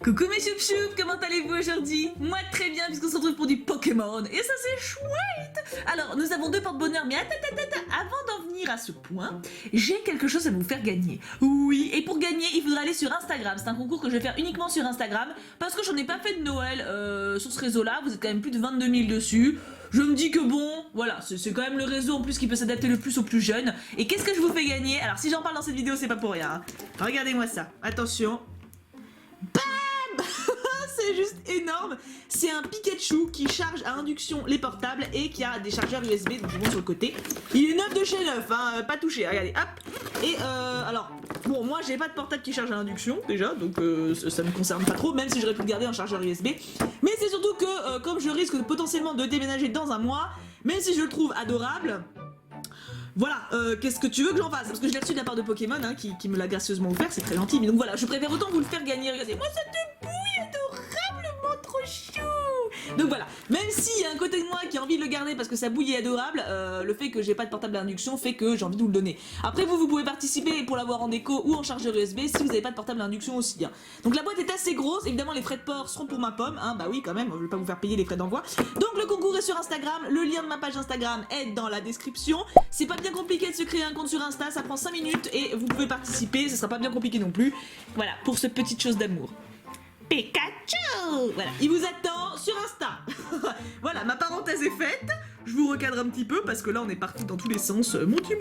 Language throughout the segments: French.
Coucou mes choup-choup, comment allez-vous aujourd'hui? Moi très bien puisqu'on se retrouve pour du Pokémon et ça c'est chouette. Alors nous avons deux porte-bonheur mais avant d'en venir à ce point, j'ai quelque chose à vous faire gagner. Oui, et pour gagner il faudra aller sur Instagram, c'est un concours que je vais faire uniquement sur Instagram parce que j'en ai pas fait de Noël sur ce réseau là, vous êtes quand même plus de 22 000 dessus. Je me dis que bon, voilà, c'est quand même le réseau en plus qui peut s'adapter le plus aux plus jeunes. Et qu'est-ce que je vous fais gagner? Alors si j'en parle dans cette vidéo c'est pas pour rien, hein. Regardez-moi ça, attention. C'est juste énorme. C'est un Pikachu qui charge à induction les portables et qui a des chargeurs USB, donc je vous montre sur le côté. Il est neuf de chez neuf, hein, pas touché, regardez, hop. Et alors, bon, moi j'ai pas de portable qui charge à induction déjà, donc ça me concerne pas trop, même si j'aurais pu le garder en chargeur USB. Mais c'est surtout que, comme je risque potentiellement de déménager dans un mois, même si je le trouve adorable, voilà, qu'est-ce que tu veux que j'en fasse? Parce que je l'ai reçu de la part de Pokémon, hein, qui me l'a gracieusement offert, c'est très gentil. Mais donc voilà, je préfère autant vous le faire gagner. Regardez, moi ça te bouille adorablement trop chou. Donc voilà, même s'il y a un côté de moi qui a envie de le garder parce que ça bouille et adorable, le fait que j'ai pas de portable à induction fait que j'ai envie de vous le donner. Après vous pouvez participer pour l'avoir en déco ou en chargeur USB si vous n'avez pas de portable à induction aussi, hein. Donc la boîte est assez grosse, évidemment les frais de port seront pour ma pomme, hein, bah oui quand même, je vais pas vous faire payer les frais d'envoi. Donc le concours est sur Instagram, le lien de ma page Instagram est dans la description. C'est pas bien compliqué de se créer un compte sur Insta, ça prend 5 minutes et vous pouvez participer, ce sera pas bien compliqué non plus. Voilà, pour cette petite chose d'amour. Pikachu! Voilà, il vous attend sur Insta. Voilà, ma parenthèse est faite. Je vous recadre un petit peu parce que là on est parti dans tous les sens. Mon dieu.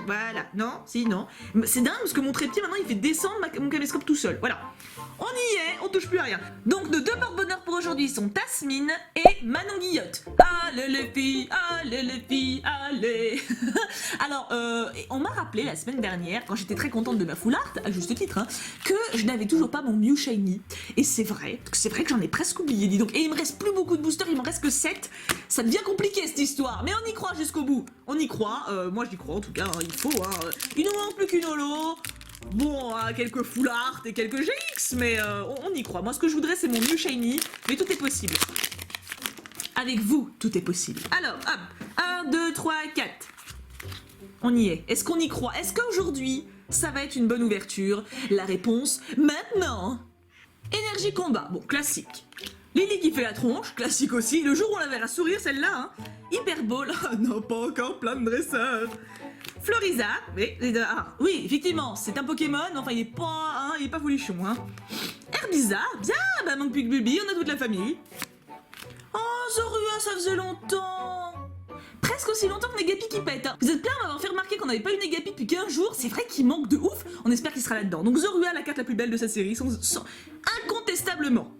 Voilà, non, si, non. C'est dingue parce que mon trépied maintenant il fait descendre mon caméscope tout seul. Voilà. On y est, on touche plus à rien. Donc nos deux porte-bonheur pour aujourd'hui sont Tasmine et Manon Guillotte. Allez les filles, allez les filles, allez. Alors, on m'a rappelé la semaine dernière, quand j'étais très contente de ma full art, à juste titre, hein, que je n'avais toujours pas mon Mew Shiny. Et c'est vrai que j'en ai presque oublié, dis donc. Et il me reste plus beaucoup de boosters, il m'en reste que 7. Ça devient compliqué cette histoire, mais on y croit jusqu'au bout. On y croit, moi j'y crois en tout cas, hein, il faut. Hein. Il nous manque plus qu'une holo. Bon, quelques full art et quelques GX, mais on y croit. Moi, ce que je voudrais, c'est mon Mew Shiny, mais tout est possible. Avec vous, tout est possible. Alors, hop, 1, 2, 3, 4. On y est. Est-ce qu'on y croit? Est-ce qu'aujourd'hui, ça va être une bonne ouverture? La réponse, maintenant. Énergie combat, bon, classique. Lily qui fait la tronche, classique aussi. Le jour où on la verra sourire, celle-là, hein. Hyperball, non, pas encore plein de dresseurs. Floriza, oui, effectivement, c'est un Pokémon, enfin il est pas folichon, hein. Herbiza, bien, bah manque plus que Bulbi, on a toute la famille. Oh, Zorua, ça faisait longtemps. Presque aussi longtemps que Negapi qui pète, hein. Vous êtes plein à m'avoir fait remarquer qu'on n'avait pas eu Negapi depuis 15 jours, c'est vrai qu'il manque de ouf, on espère qu'il sera là-dedans. Donc Zorua, la carte la plus belle de sa série, incontestablement.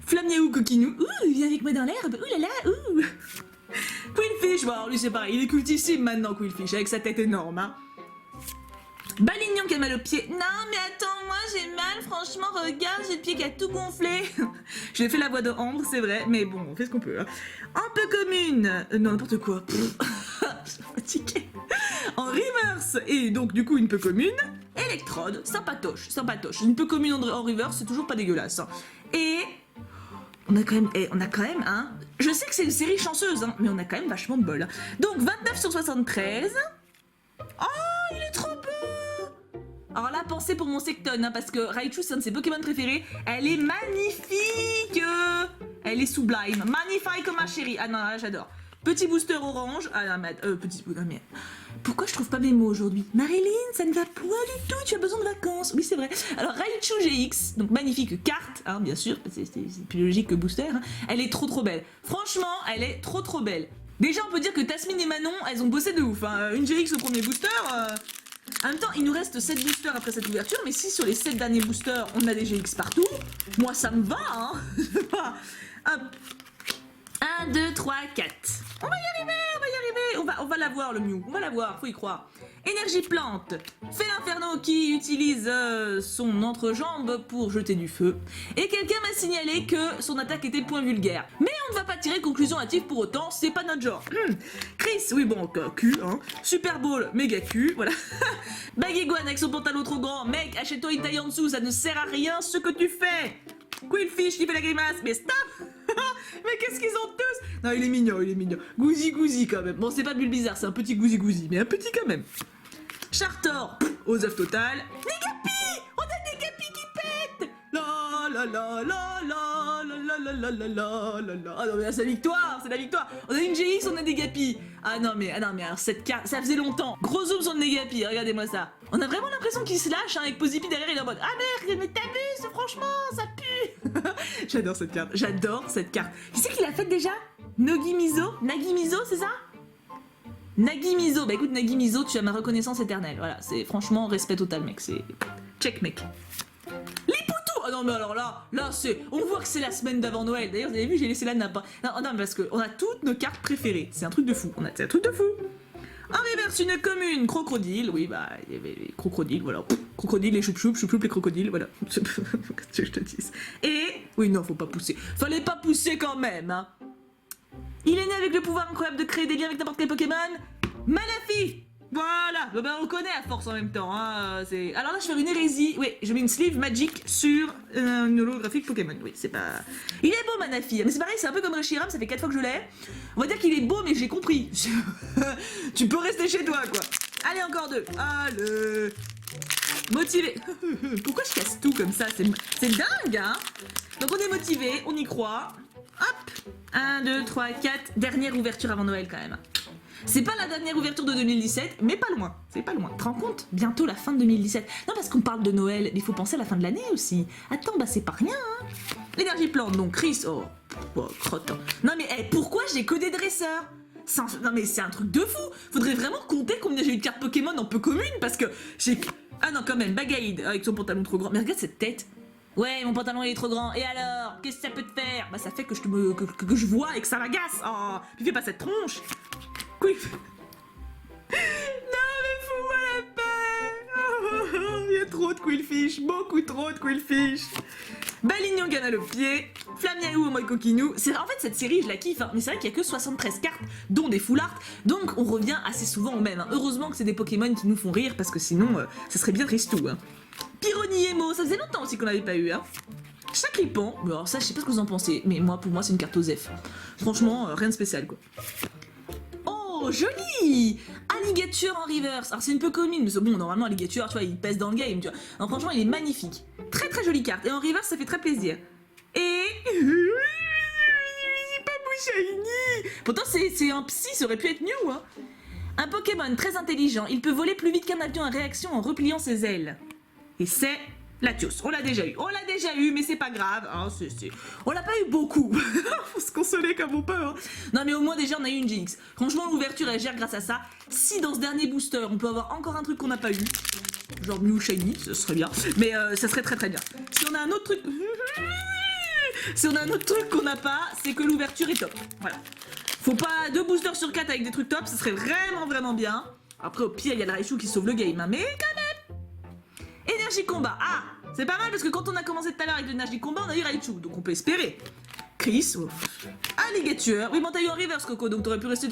Flammiaou Coquinou, viens avec moi dans l'herbe, ouh là là, ouh. Quillfish, bon alors lui c'est pareil, il est cultissime maintenant Quillfish, avec sa tête énorme, hein. Balignon qui a mal au pied. Non mais attends, moi j'ai mal, franchement, regarde, j'ai le pied qui a tout gonflé. J'ai fait la voix de Ambre, c'est vrai, mais bon, on fait ce qu'on peut, hein. Un peu commune, non n'importe quoi, je suis fatiguée. En reverse, et donc du coup une peu commune, Electrode, sympatoche, une peu commune en reverse, c'est toujours pas dégueulasse, hein. Et... on a quand même, hein. Je sais que c'est une série chanceuse, hein, mais on a quand même vachement de bol. Donc 29 sur 73. Oh, il est trop beau. Alors là, pensez pour mon Secton, hein, parce que Raichu, c'est un de ses Pokémon préférés. Elle est magnifique. Elle est sublime. Magnifique comme ma chérie. Ah non, là, j'adore. Petit booster orange. Ah non, mais... mais... Pourquoi je trouve pas mes mots aujourd'hui? Marilyn, ça ne va point du tout, tu as besoin de vacances. Oui, c'est vrai. Alors, Raichu GX, donc magnifique carte, hein, bien sûr, c'est plus logique que booster, hein. Elle est trop belle. Franchement, elle est trop belle. Déjà, on peut dire que Tasmine et Manon, elles ont bossé de ouf, hein. Une GX au premier booster. En même temps, il nous reste 7 boosters après cette ouverture, mais si sur les 7 derniers boosters, on a des GX partout, moi ça me va, hein. Hop. 1, 2, 3, 4. On va y arriver. On va l'avoir le Mew, on va l'avoir, faut y croire. Énergie plante. Fait l'inferno qui utilise son entrejambe pour jeter du feu. Et quelqu'un m'a signalé que son attaque était point vulgaire. Mais on ne va pas tirer de conclusion hâtive pour autant, c'est pas notre genre. Chris, oui bon, cul, hein. Super Ball, méga cul, voilà. Baguiguane avec son pantalon trop grand. Mec, achète-toi une taille en dessous, ça ne sert à rien ce que tu fais. Quillfish qui fait la grimace, mais stop. Mais qu'est-ce qu'ils ont tous? Non, il est mignon. Gouzi quand même. Bon, c'est pas Bulbizarre, c'est un petit Gouzi, mais un petit quand même. Chartor, aux œufs total. Negapi! On a Negapi la la la la la la la la la la la. Ah non mais là c'est la victoire, c'est la victoire. On a une GX, on a des Gapis. Ah non mais alors cette carte, ça faisait longtemps. Gros zoom sur le Gapis, regardez-moi ça. On a vraiment l'impression qu'il se lâche hein, avec Posipi derrière, il est en mode ah merde mais t'abuses, franchement ça pue. J'adore cette carte, j'adore cette carte. Qui c'est qui l'a faite déjà? Nagimizo, c'est ça? Nagimizo, bah écoute Nagimizo, tu as ma reconnaissance éternelle. Voilà, c'est franchement respect total mec, c'est check mec. Lipoutou. Ah non mais alors là c'est, on voit que c'est la semaine d'avant Noël. D'ailleurs vous avez vu j'ai laissé la nappe. Non parce que on a toutes nos cartes préférées. C'est un truc de fou. C'est un truc de fou. En reverse une commune, crocodile. Oui bah il y avait les crocodiles voilà. Crocodile les choup-choup les crocodiles voilà. Que je te dise. Et oui non faut pas pousser. Fallait pas pousser quand même hein. Il est né avec le pouvoir incroyable de créer des liens avec n'importe quel Pokémon. Manafi. Voilà, ben on le connaît à force en même temps. Hein. Alors là, je vais faire une hérésie. Oui, je mets une sleeve magic sur une holographique Pokémon. Oui, c'est pas. Il est beau, Manafi. Mais c'est pareil, c'est un peu comme Reshiram, ça fait 4 fois que je l'ai. On va dire qu'il est beau, mais j'ai compris. Tu peux rester chez toi, quoi. Allez, encore 2. Allez. Motivé. Pourquoi je casse tout comme ça? C'est dingue, hein. Donc on est motivé, on y croit. Hop. 1, 2, 3, 4. Dernière ouverture avant Noël, quand même. C'est pas la dernière ouverture de 2017, mais pas loin, c'est pas loin. Tu te rends compte? Bientôt la fin de 2017. Non, parce qu'on parle de Noël, mais il faut penser à la fin de l'année aussi. Attends, bah c'est pas rien, hein. L'énergie plante, donc Chris, oh crotte. Non mais, pourquoi j'ai que des dresseurs? Non mais c'est un truc de fou. Faudrait vraiment compter combien j'ai eu de cartes Pokémon en peu communes, parce que j'ai... Ah non, quand même, Bagaïd, avec son pantalon trop grand. Mais regarde cette tête. Ouais, mon pantalon il est trop grand. Et alors? Qu'est-ce que ça peut te faire? Bah ça fait que je vois et que ça m'agace. Oh, puis fais pas cette tronche. Oui. Non mais fous-moi la paix. Il y a trop de Quillfish, beaucoup trop de Quillfish. Balignon gagne le pied, Flamiaou au Moikokinu. En fait cette série je la kiffe, hein. Mais c'est vrai qu'il y a que 73 cartes, dont des full art, donc on revient assez souvent au même. Hein. Heureusement que c'est des Pokémon qui nous font rire, parce que sinon ça serait bien tristou. Hein. Pyroniemo, ça faisait longtemps aussi qu'on l'avait pas eu. Hein. Chacripant, alors ça je sais pas ce que vous en pensez, mais pour moi c'est une carte OSEF. Franchement, rien de spécial quoi. Oh, joli! Alligator en reverse. Alors c'est une peu commune, mais bon, normalement Alligator, tu vois, il pèse dans le game, tu vois. Alors franchement, il est magnifique. Très très jolie carte. Et en reverse, ça fait très plaisir. Et... pas shiny. Pourtant, c'est un psy, ça aurait pu être new, hein. Un Pokémon très intelligent. Il peut voler plus vite qu'un avion en réaction en repliant ses ailes. Et c'est... Latios, on l'a déjà eu, mais c'est pas grave, hein, on l'a pas eu beaucoup, faut se consoler comme on peut, hein. Non mais au moins déjà on a eu une GX, franchement l'ouverture elle gère grâce à ça. Si dans ce dernier booster on peut avoir encore un truc qu'on n'a pas eu, genre New Shiny, ce serait bien, mais ça serait très très bien. Si on a un autre truc, qu'on n'a pas, c'est que l'ouverture est top, voilà. Faut pas 2 boosters sur 4 avec des trucs top, ce serait vraiment vraiment bien. Après au pire il y a le Raichu qui sauve le game, hein, mais quand même. Énergie combat, ah c'est pas mal parce que quand on a commencé tout à l'heure avec l'énergie combat, on a eu Raichu, donc on peut espérer. Chris, Alligator, oui bon t'as eu en reverse Coco, donc t'aurais pu rester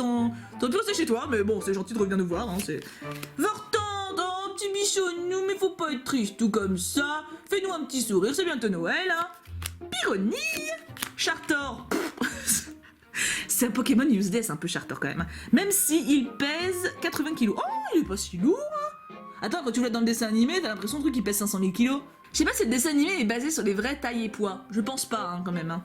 chez toi, mais bon c'est gentil de revenir nous voir, hein, c'est... Vortand, oh petit bichonnou, mais faut pas être triste tout comme ça, fais-nous un petit sourire, c'est bientôt Noël, hein. Pyronille, Chartor, c'est un Pokémon useless un peu Chartor quand même, hein. Même si il pèse 80 kg, oh il est pas si lourd, hein. Attends, quand tu vois dans le dessin animé, t'as l'impression que le truc il pèse 500 000 kilos. Je sais pas si le dessin animé est basé sur les vraies tailles et poids. Je pense pas, hein, quand même. Hein.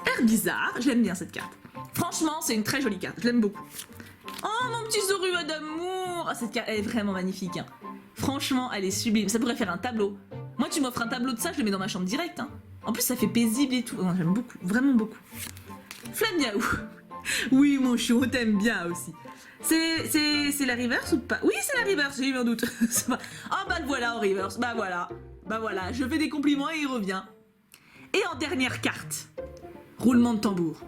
Air bizarre, j'aime bien cette carte. Franchement, c'est une très jolie carte, je l'aime beaucoup. Oh, mon petit Zorua d'amour. Ah, cette carte, elle est vraiment magnifique. Hein. Franchement, elle est sublime. Ça pourrait faire un tableau. Moi, tu m'offres un tableau de ça, je le mets dans ma chambre direct. Hein. En plus, ça fait paisible et tout. Oh, j'aime beaucoup, vraiment beaucoup. Flamiaou. Oui, mon chou, on t'aime bien aussi. C'est la reverse ou pas? Oui, c'est la reverse, j'ai eu un doute. Oh bah le voilà en reverse, bah voilà, je fais des compliments et il revient. Et en dernière carte, roulement de tambour.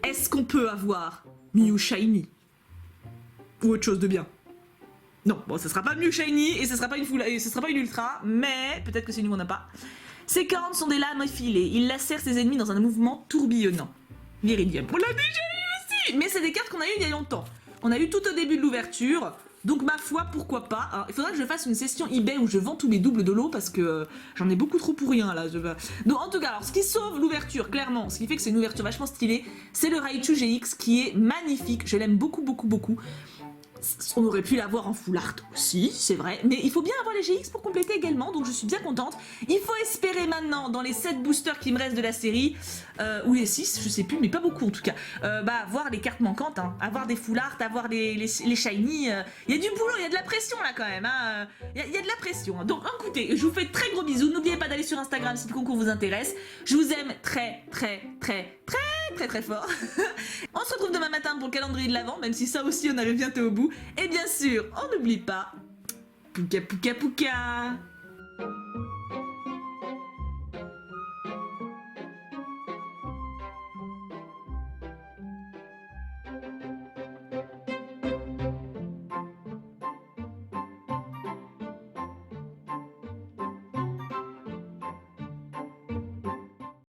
Est-ce qu'on peut avoir Mew Shiny? Ou autre chose de bien? Non, bon, ça sera pas Mew Shiny et ce sera pas une ultra, mais peut-être que c'est nous qu'on n'a pas. Ces cornes sont des lames effilées, il lacère ses ennemis dans un mouvement tourbillonnant. Viridium, on l'a déjà eu aussi. Mais c'est des cartes qu'on a eues il y a longtemps. On a eu tout au début de l'ouverture, donc ma foi, pourquoi pas. Alors, il faudra que je fasse une session eBay où je vends tous mes doubles de l'eau parce que j'en ai beaucoup trop pour rien là. Donc en tout cas, alors, ce qui sauve l'ouverture, clairement, ce qui fait que c'est une ouverture vachement stylée, c'est le Raichu GX qui est magnifique. Je l'aime beaucoup, beaucoup, beaucoup. On aurait pu l'avoir en full art aussi, c'est vrai, mais il faut bien avoir les GX pour compléter également, donc je suis bien contente. Il faut espérer maintenant, dans les 7 boosters qui me restent de la série, ou les 6, je sais plus, mais pas beaucoup en tout cas, avoir les cartes manquantes, hein, avoir des full art, avoir les shiny, il y a du boulot, il y a de la pression là quand même, hein, il y a de la pression. Donc écoutez, je vous fais de très gros bisous, n'oubliez pas d'aller sur Instagram si le concours vous intéresse, je vous aime très fort. On se retrouve demain matin pour le calendrier de l'Avent, même si ça aussi on arrive bientôt au bout. Et bien sûr, on n'oublie pas, Pouka Pouka Pouka.